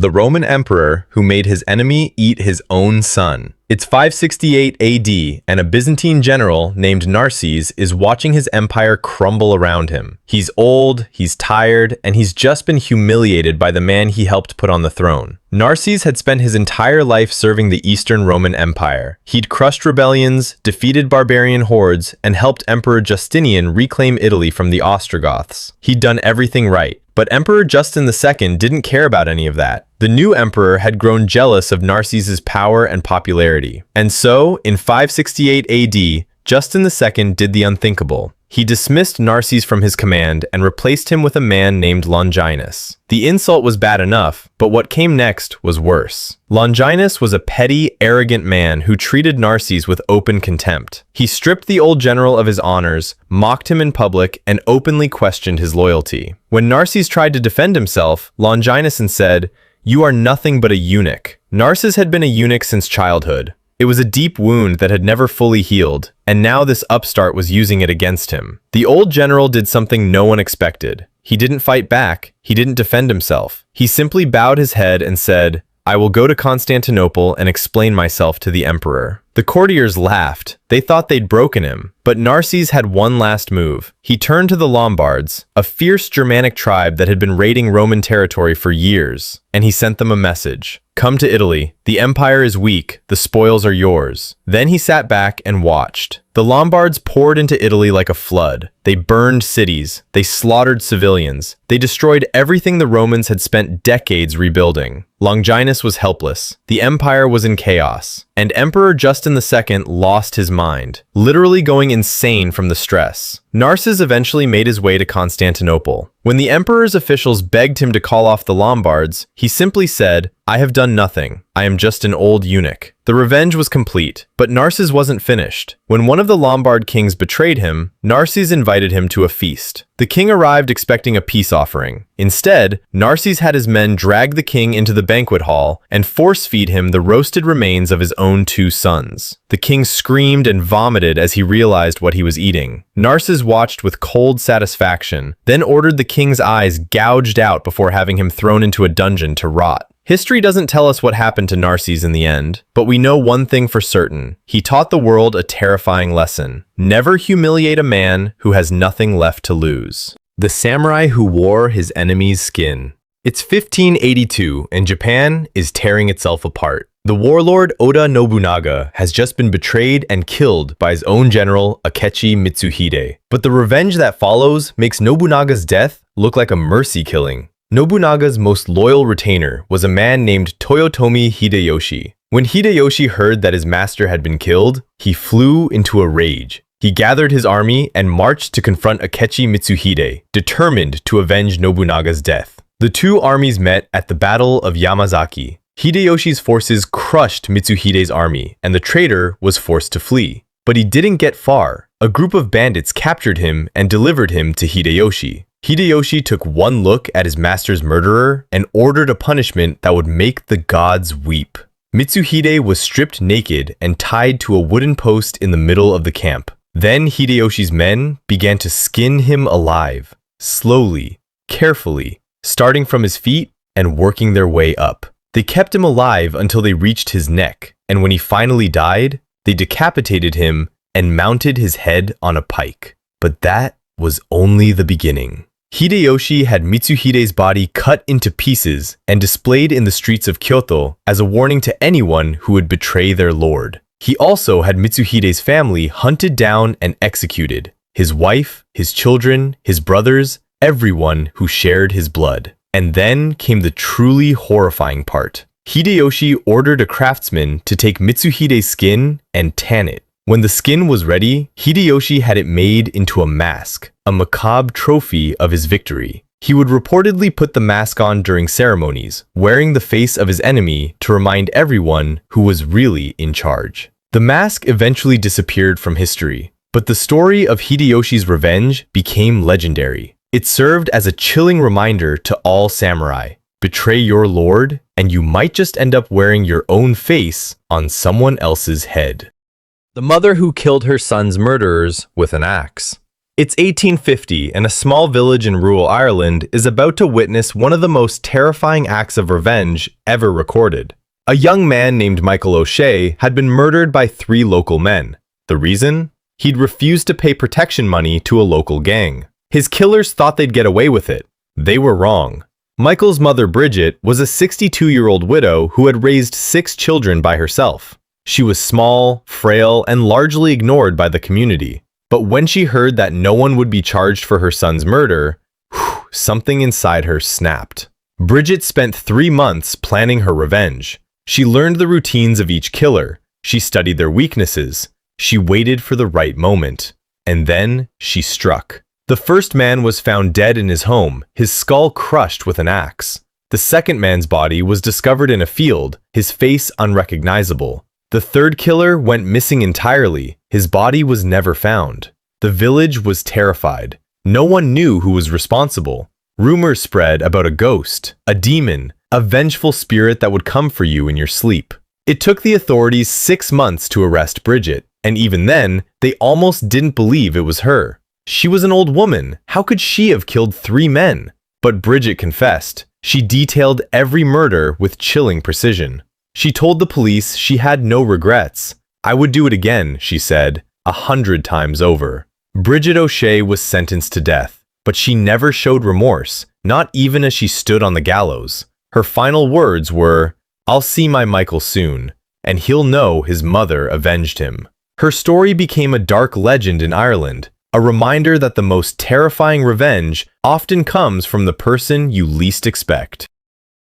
the Roman emperor who made his enemy eat his own son. It's 568 AD, and a Byzantine general named Narses is watching his empire crumble around him. He's old, he's tired, and he's just been humiliated by the man he helped put on the throne. Narses had spent his entire life serving the Eastern Roman Empire. He'd crushed rebellions, defeated barbarian hordes, and helped Emperor Justinian reclaim Italy from the Ostrogoths. He'd done everything right. But Emperor Justin II didn't care about any of that. The new emperor had grown jealous of Narses's power and popularity. And so, in 568 AD, Justin II did the unthinkable. He dismissed Narses from his command and replaced him with a man named Longinus. The insult was bad enough, but what came next was worse. Longinus was a petty, arrogant man who treated Narses with open contempt. He stripped the old general of his honors, mocked him in public, and openly questioned his loyalty. When Narses tried to defend himself, Longinus said, "You are nothing but a eunuch." Narses had been a eunuch since childhood. It was a deep wound that had never fully healed, and now this upstart was using it against him. The old general did something no one expected. He didn't fight back. He didn't defend himself. He simply bowed his head and said, "I will go to Constantinople and explain myself to the emperor." The courtiers laughed. They thought they'd broken him. But Narses had one last move. He turned to the Lombards, a fierce Germanic tribe that had been raiding Roman territory for years, and he sent them a message. "Come to Italy. The empire is weak. The spoils are yours." Then he sat back and watched. The Lombards poured into Italy like a flood. They burned cities. They slaughtered civilians. They destroyed everything the Romans had spent decades rebuilding. Longinus was helpless. The empire was in chaos. And Emperor Justin II lost his mind, literally going insane from the stress. Narses eventually made his way to Constantinople. When the emperor's officials begged him to call off the Lombards, he simply said, "I have done nothing. I am just an old eunuch." The revenge was complete, but Narses wasn't finished. When one of the Lombard kings betrayed him, Narses invited him to a feast. The king arrived expecting a peace offering. Instead, Narses had his men drag the king into the banquet hall and force-feed him the roasted remains of his own 2 sons. The king screamed and vomited as he realized what he was eating. Narses watched with cold satisfaction, then ordered the king's eyes gouged out before having him thrown into a dungeon to rot. History doesn't tell us what happened to Narses in the end, but we know one thing for certain. He taught the world a terrifying lesson. Never humiliate a man who has nothing left to lose. The samurai who wore his enemy's skin. It's 1582, and Japan is tearing itself apart. The warlord Oda Nobunaga has just been betrayed and killed by his own general, Akechi Mitsuhide. But the revenge that follows makes Nobunaga's death look like a mercy killing. Nobunaga's most loyal retainer was a man named Toyotomi Hideyoshi. When Hideyoshi heard that his master had been killed, he flew into a rage. He gathered his army and marched to confront Akechi Mitsuhide, determined to avenge Nobunaga's death. The 2 armies met at the Battle of Yamazaki. Hideyoshi's forces crushed Mitsuhide's army, and the traitor was forced to flee. But he didn't get far. A group of bandits captured him and delivered him to Hideyoshi. Hideyoshi took one look at his master's murderer and ordered a punishment that would make the gods weep. Mitsuhide was stripped naked and tied to a wooden post in the middle of the camp. Then Hideyoshi's men began to skin him alive, slowly, carefully, starting from his feet and working their way up. They kept him alive until they reached his neck, and when he finally died, they decapitated him and mounted his head on a pike. But that was only the beginning. Hideyoshi had Mitsuhide's body cut into pieces and displayed in the streets of Kyoto as a warning to anyone who would betray their lord. He also had Mitsuhide's family hunted down and executed. His wife, his children, his brothers, everyone who shared his blood. And then came the truly horrifying part. Hideyoshi ordered a craftsman to take Mitsuhide's skin and tan it. When the skin was ready, Hideyoshi had it made into a mask, a macabre trophy of his victory. He would reportedly put the mask on during ceremonies, wearing the face of his enemy to remind everyone who was really in charge. The mask eventually disappeared from history, but the story of Hideyoshi's revenge became legendary. It served as a chilling reminder to all samurai. Betray your lord, and you might just end up wearing your own face on someone else's head. The mother who killed her son's murderers with an axe. It's 1850, and a small village in rural Ireland is about to witness one of the most terrifying acts of revenge ever recorded. A young man named Michael O'Shea had been murdered by 3 local men. The reason? He'd refused to pay protection money to a local gang. His killers thought they'd get away with it. They were wrong. Michael's mother, Bridget, was a 62-year-old widow who had raised 6 children by herself. She was small, frail, and largely ignored by the community. But when she heard that no one would be charged for her son's murder, something inside her snapped. Bridget spent 3 months planning her revenge. She learned the routines of each killer. She studied their weaknesses. She waited for the right moment. And then she struck. The first man was found dead in his home, his skull crushed with an axe. The second man's body was discovered in a field, his face unrecognizable. The third killer went missing entirely. His body was never found. The village was terrified. No one knew who was responsible. Rumors spread about a ghost, a demon, a vengeful spirit that would come for you in your sleep. It took the authorities 6 months to arrest Bridget, and even then, they almost didn't believe it was her. She was an old woman. How could she have killed 3 men? But Bridget confessed. She detailed every murder with chilling precision. She told the police she had no regrets. "I would do it again," she said, 100 times over. Bridget O'Shea was sentenced to death, but she never showed remorse, not even as she stood on the gallows. Her final words were, "I'll see my Michael soon, and he'll know his mother avenged him." Her story became a dark legend in Ireland, a reminder that the most terrifying revenge often comes from the person you least expect.